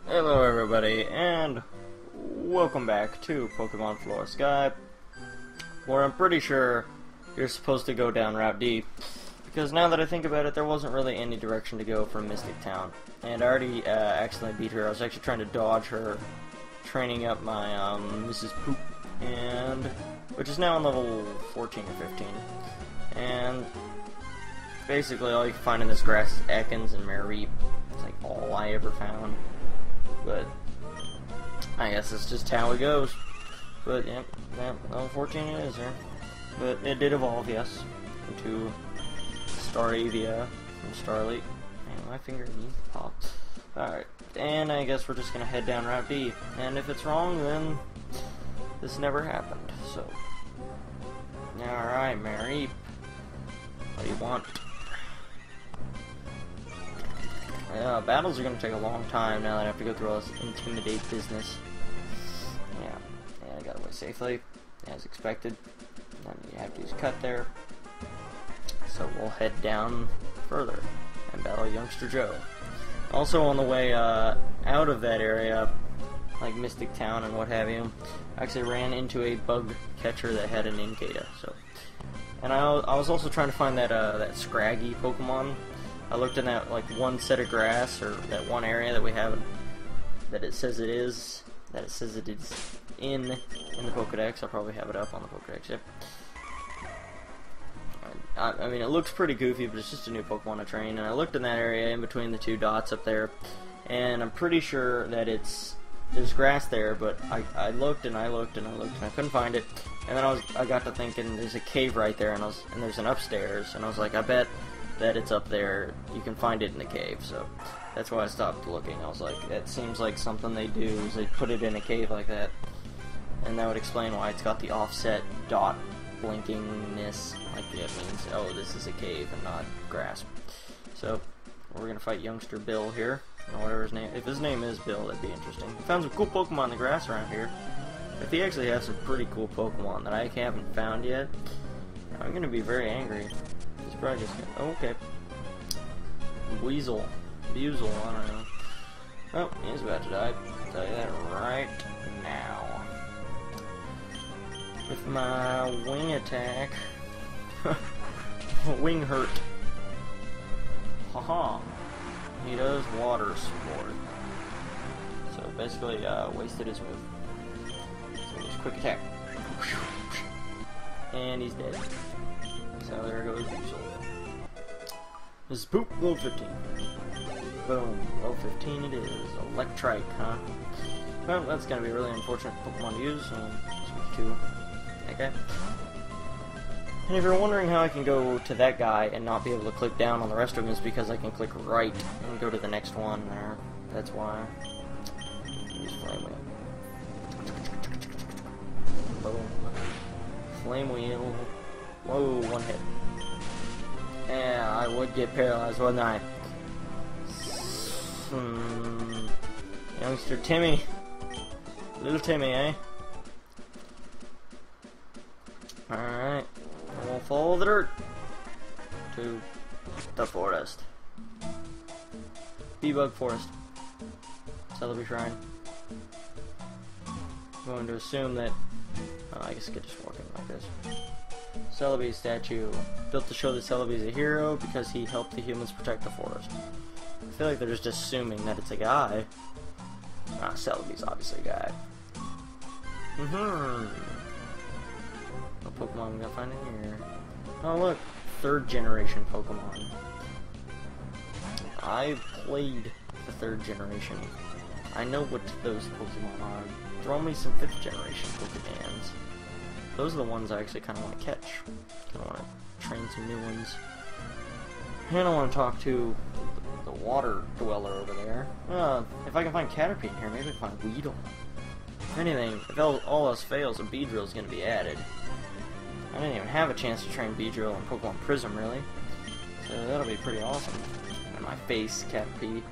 Hello everybody, and welcome back to Pokemon Flora Sky, where I'm pretty sure you're supposed to go down Route D, because now that I think about it, there wasn't really any direction to go from Mystic Town, and I already accidentally beat her. I was actually trying to dodge her, training up my Mrs. Poop, and which is now on level 14 or 15, and basically all you can find in this grass is Ekans and Mareep. It's like all I ever found. But I guess it's just how it goes. But yeah, level 14 it is there. But it did evolve, yes, into Staravia from Starlight. And my finger needs to pop. Alright, and I guess we're just gonna head down Route D. And if it's wrong, then this never happened. So, alright, Mary, what do you want? Battles are going to take a long time now that I have to go through all this intimidate business. Yeah, I got away safely, as expected. And you have to use cut there. So we'll head down further and battle Youngster Joe. Also on the way out of that area, like Mystic Town and what have you, I actually ran into a bug catcher that had an Incada. So, and I was also trying to find that Scraggy Pokemon. I looked in that one set of grass, or that one area that we have, that it says it is in the Pokedex. I'll probably have it up on the Pokedex. Yep. I mean, it looks pretty goofy, but it's just a new Pokemon to train. And I looked in that area in between the two dots up there, and I'm pretty sure that there's grass there. But I looked and I looked and I looked and I couldn't find it. And then I got to thinking, there's a cave right there, and there's an upstairs, and I was like, I bet that it's up there, you can find it in the cave. So that's why I stopped looking. I was like, that seems like something they do, is they put it in a cave like that, and that would explain why it's got the offset dot blinkingness, like it means, oh, this is a cave and not grass. So we're gonna fight Youngster Bill here, or whatever his name. If his name is Bill, that'd be interesting. I found some cool Pokemon in the grass around here. If he actually has some pretty cool Pokemon that I haven't found yet, I'm gonna be very angry. He's probably just gonna, oh, okay. Buizel, I don't know. Oh, he's about to die. I'll tell you that right now. With my wing attack. Wing hurt. Haha. He does water sport. So basically, wasted his move. So just quick attack. And he's dead. So there goes Buizel. This is Poop, level 15. Boom, level 15 it is. Electrike, huh? Well, that's gonna be a really unfortunate Pokemon to use, so switch to that guy. And if you're wondering how I can go to that guy and not be able to click down on the rest of them, it's because I can click right and go to the next one there. That's why. Use Flame Wheel. Boom. Flame Wheel. Whoa, one hit. Yeah, I would get paralyzed, wouldn't I? Youngster Timmy. Little Timmy, eh? Alright. We'll follow the dirt to the forest. Bee-Bug Forest. Celebi Shrine. I'm going to assume that... Oh, I guess I could just walk in like this. Celebi statue. Built to show that Celebi is a hero because he helped the humans protect the forest. I feel like they're just assuming that it's a guy. Ah, Celebi's obviously a guy. What Pokemon we gotta find in here? Oh look, 3rd generation Pokemon. I played the 3rd generation. I know what those Pokemon are. Throw me some 5th generation Pokemons. Those are the ones I actually kind of want to catch. Kind of want to train some new ones. And I want to talk to the water dweller over there. If I can find Caterpie in here, maybe I can find Weedle. If anything, if all else fails, a Beedrill is going to be added. I didn't even have a chance to train Beedrill in Pokemon Prism, really. So that'll be pretty awesome. And my face, Caterpie.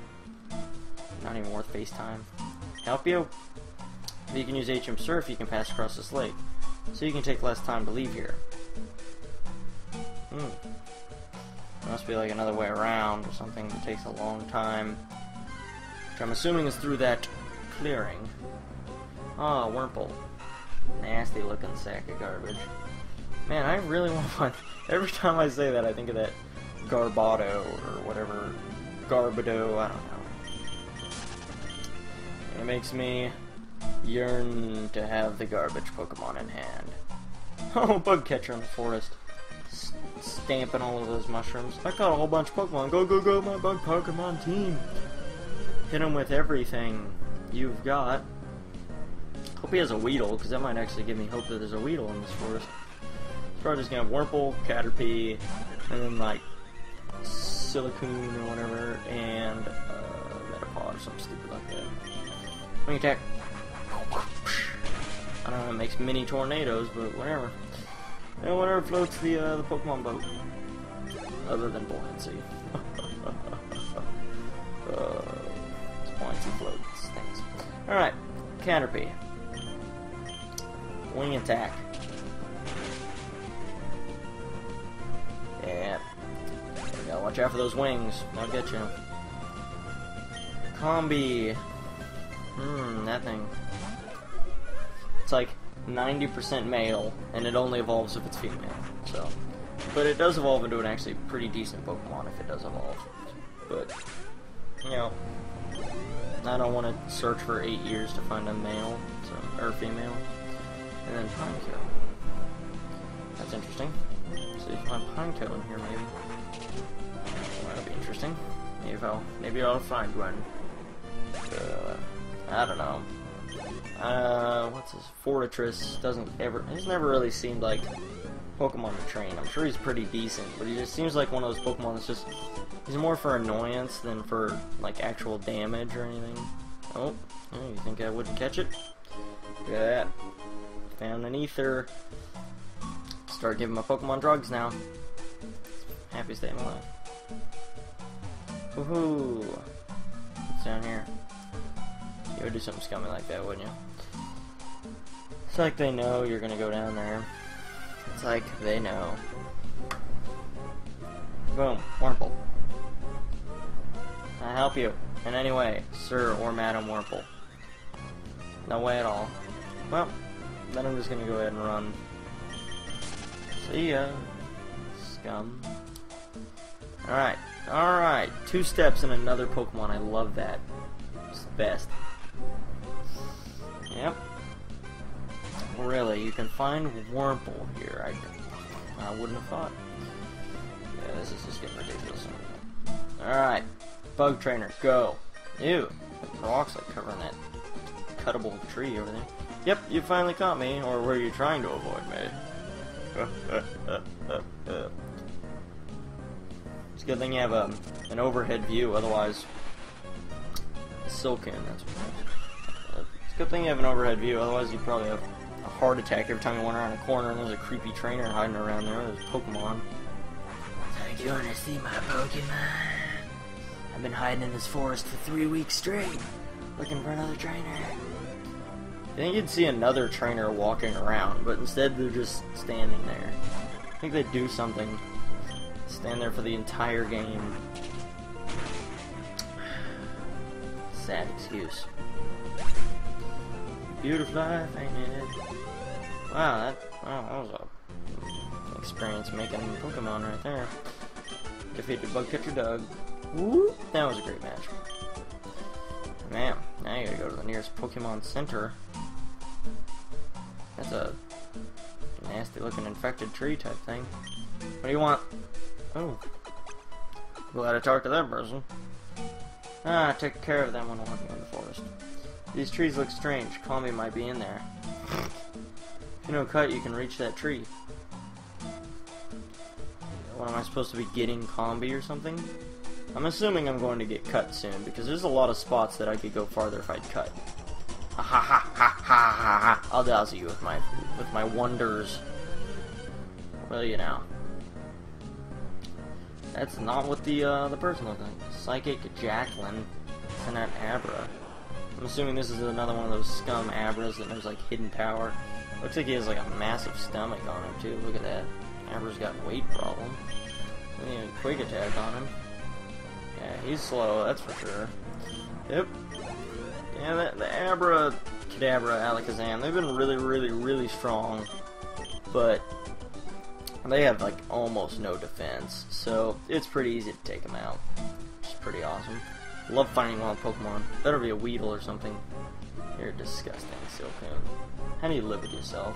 Not even worth FaceTime. Help you? If you can use HM Surf, you can pass across this lake. So you can take less time to leave here. There must be like another way around or something that takes a long time. which I'm assuming is through that clearing. Oh, Wurmple. Nasty looking sack of garbage. Man, I really want to find... Every time I say that, I think of that Garbado or whatever. Garbado, I don't know. And it makes me yearn to have the garbage Pokemon in hand. Oh, bug catcher in the forest. Stamping all of those mushrooms. I caught a whole bunch of Pokemon. Go, go, go, my bug Pokemon team. Hit him with everything you've got. Hope he has a Weedle, because that might actually give me hope that there's a Weedle in this forest. Probably just gonna have Wurmple, Caterpie, and then like Silicune or whatever, and Metapod or something stupid like that. Wing attack. I don't know, it makes mini tornadoes, but whatever. You know, whatever floats the Pokemon boat. Other than buoyancy. Buoyancy floats things. Alright, Caterpie. Wing attack. Yeah. You gotta watch out for those wings. They'll get you. Combi. That thing. It's like 90% male, and it only evolves if it's female. So, but it does evolve into an actually pretty decent Pokemon if it does evolve. But, you know, I don't want to search for 8 years to find a male, so, or female. And then Pineco. That's interesting. So you can find Pineco in here, maybe. Well, that'll be interesting. Maybe I'll find one. I don't know. What's his Fortress he's never really seemed like Pokemon to train. I'm sure he's pretty decent, but he just seems like one of those Pokemon that's just, he's more for annoyance than for like actual damage or anything. Oh, you think I wouldn't catch it? Look at that. Found an Ether. Start giving my Pokemon drugs now. Happy staying alive. Woohoo! What's down here? You would do something scummy like that, wouldn't you? It's like they know you're gonna go down there. It's like they know. Boom, Wurmple. Can I help you in any way, Sir or Madam Wurmple? No way at all. Well, then I'm just gonna go ahead and run. See ya, scum. Alright, alright. 2 steps and another Pokemon. I love that. It's the best. Yep. Really, you can find Wurmple here. I wouldn't have thought. Yeah, this is just getting ridiculous. Alright. Bug Trainer, go. Ew. The peroxide covering that cuttable tree over there. Yep, you finally caught me. Or were you trying to avoid me? It's a good thing you have an overhead view, otherwise... Silken, that's what it is. It's a good thing you have an overhead view, otherwise you'd probably have a heart attack every time you went around a corner and there's a creepy trainer hiding around there. There's Pokemon. So you wanna see my Pokemon? I've been hiding in this forest for 3 weeks straight, looking for another trainer. I think you'd see another trainer walking around, but instead they're just standing there. I think they'd do something. Stand there for the entire game. Sad excuse. Beautiful life, ain't it? Wow, that was a experience making Pokemon right there. Defeated Bug Catcher Doug. Woo! That was a great match. Man, now you gotta go to the nearest Pokemon Center. That's a nasty looking infected tree type thing. What do you want? Oh. Glad I talked to that person. I took care of them when walking in the forest. These trees look strange. Combi might be in there. If you know cut, you can reach that tree. What am I supposed to be getting? Combi or something? I'm assuming I'm going to get cut soon, because there's a lot of spots that I could go farther if I'd cut. Ha ha ha ha ha ha! I'll dazzle you with my wonders. Well, you know. That's not what the person looked like. Psychic Jacqueline. And that Abra. I'm assuming this is another one of those scum Abras that knows like hidden power. Looks like he has like a massive stomach on him too. Look at that. Abra's got weight problem. Then he had a quick attack on him. Yeah, he's slow, that's for sure. Yep. Yeah, the Abra, Kadabra, Alakazam, they've been really strong, but they have like almost no defense, so it's pretty easy to take them out. Which is pretty awesome. Love finding wild Pokemon. Better be a Weedle or something. You're disgusting, Silcoon. How do you live with yourself?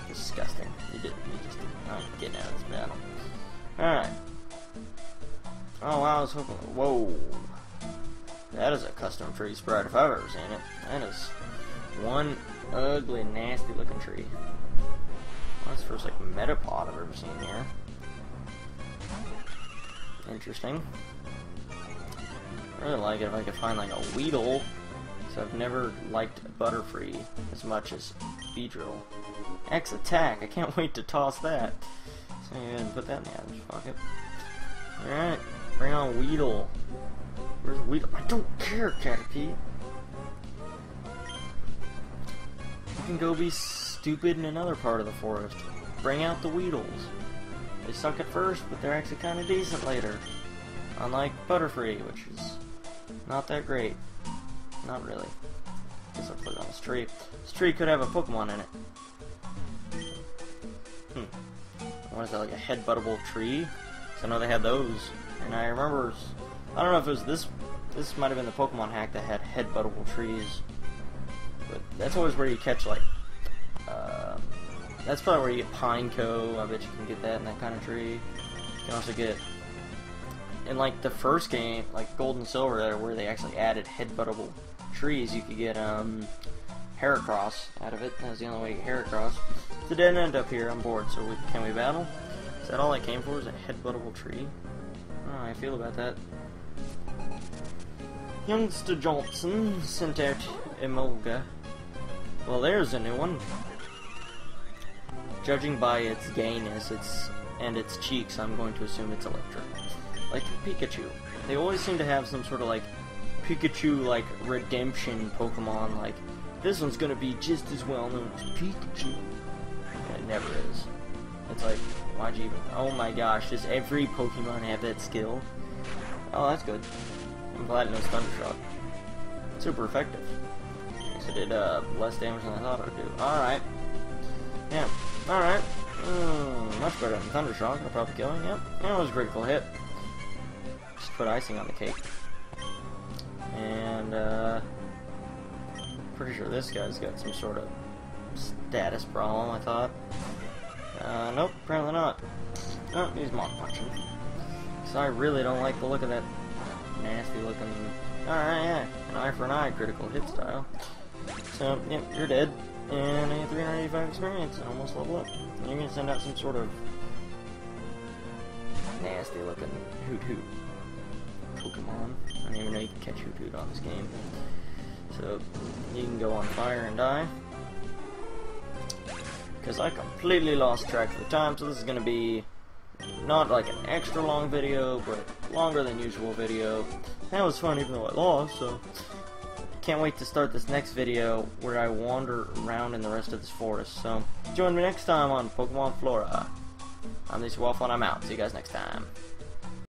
Disgusting. You just did not get out of this battle. Alright. Oh wow, I was hoping. Whoa. That is a custom tree sprite if I've ever seen it. That is one ugly, nasty looking tree. Well, that's the first like Metapod I've ever seen here. Interesting. I really like it if I could find like a Weedle. So I've never liked Butterfree as much as Beedrill. X attack! I can't wait to toss that. So yeah, put that in the average pocket. Alright, bring on Weedle. Where's Weedle? I don't care, Caterpie. You can go be stupid in another part of the forest. Bring out the Weedles. They suck at first, but they're actually kind of decent later. Unlike Butterfree, which is not that great. Not really. Guess I'll put it on this tree. This tree could have a Pokemon in it. What is that, like a headbuttable tree? Because I know they had those. And I remember, I don't know if it was this might have been the Pokemon hack that had headbuttable trees. But that's always where you catch, like, that's probably where you get Pineco. I bet you can get that in that kind of tree. You can also get, in like the first game, like Gold and Silver, there where they actually added headbuttable trees, you could get Heracross out of it. That was the only way to get Heracross. It's a dead end up here. I'm bored, so can we battle? Is that all I came for? Is a headbuttable tree? I don't know how I feel about that. Youngster Johnson sent out Emolga. Well, there's a new one. Judging by its gayness, and its cheeks, I'm going to assume it's electric. Like Pikachu. They always seem to have some sort of like Pikachu like redemption Pokemon, like this one's gonna be just as well known as Pikachu. And it never is. It's like, why'd you even, oh my gosh, does every Pokemon have that skill? Oh, that's good. I'm glad it knows Thundershock. Super effective. It did less damage than I thought it would do. Alright. Yeah. Alright. Much better than Thundershock. It'll probably kill him. Yep. That was a critical hit. Just put icing on the cake. And, pretty sure this guy's got some sort of status problem, I thought. Nope, apparently not. Oh, he's Mach Punching. So I really don't like the look of that nasty looking... Alright, yeah. An eye for an eye critical hit style. So, yep, you're dead. And I get 385 experience and almost level up. And you're gonna send out some sort of nasty looking Hoot Pokemon. I don't even know you can catch Hoot on this game. So, you can go on fire and die. Because I completely lost track of the time, so this is gonna be not like an extra long video, but longer than usual video. That was fun even though I lost, so can't wait to start this next video where I wander around in the rest of this forest. So join me next time on Pokemon Flora. I'm this Waffle and I'm out. See you guys next time.